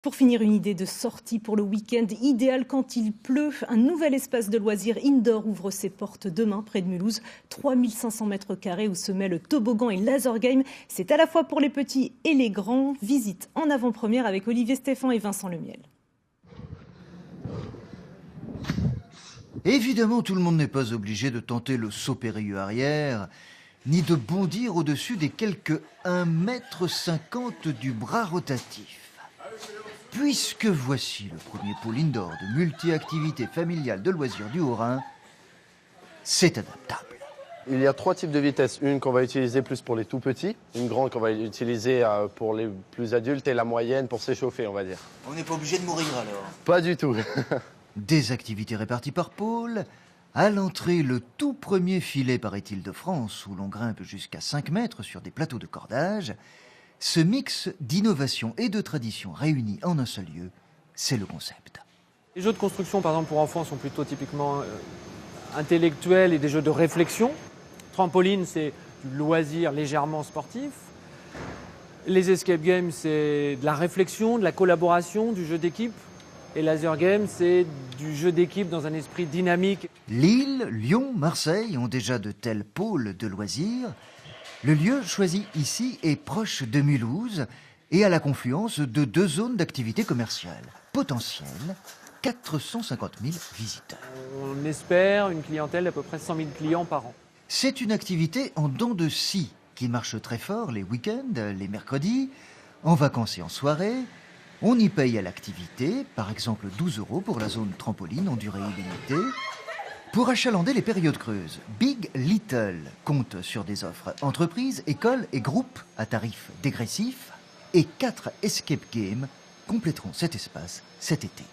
Pour finir, une idée de sortie pour le week-end idéal quand il pleut. Un nouvel espace de loisirs indoor ouvre ses portes demain près de Mulhouse. 3500 mètres carrés où se mêlent toboggan et laser game. C'est à la fois pour les petits et les grands. Visite en avant-première avec Olivier Stéphan et Vincent Lemiel. Évidemment, tout le monde n'est pas obligé de tenter le saut périlleux arrière, ni de bondir au-dessus des quelques 1,50 m du bras rotatif. Puisque voici le premier pôle indoor de multi-activités familiales de loisirs du Haut-Rhin, c'est adaptable. Il y a 3 types de vitesses. Une qu'on va utiliser plus pour les tout petits, une grande qu'on va utiliser pour les plus adultes et la moyenne pour s'échauffer, on va dire. On n'est pas obligé de mourir alors. Pas du tout. Des activités réparties par pôle. À l'entrée, le tout premier filet, paraît-il, de France, où l'on grimpe jusqu'à 5 mètres sur des plateaux de cordage. Ce mix d'innovation et de tradition réunis en un seul lieu, c'est le concept. Les jeux de construction, par exemple, pour enfants, sont plutôt typiquement intellectuels et des jeux de réflexion. Trampoline, c'est du loisir légèrement sportif. Les escape games, c'est de la réflexion, de la collaboration, du jeu d'équipe. Et laser game, c'est du jeu d'équipe dans un esprit dynamique. Lille, Lyon, Marseille ont déjà de tels pôles de loisirs. Le lieu choisi ici est proche de Mulhouse et à la confluence de 2 zones d'activité commerciale. Potentiel, 450 000 visiteurs. On espère une clientèle d'à peu près 100 000 clients par an. C'est une activité en dents de scie qui marche très fort les week-ends, les mercredis, en vacances et en soirée. On y paye à l'activité, par exemple 12 € pour la zone trampoline en durée illimitée. Pour achalander les périodes creuses, Big Little compte sur des offres entreprises, écoles et groupes à tarifs dégressifs et 4 escape games compléteront cet espace cet été.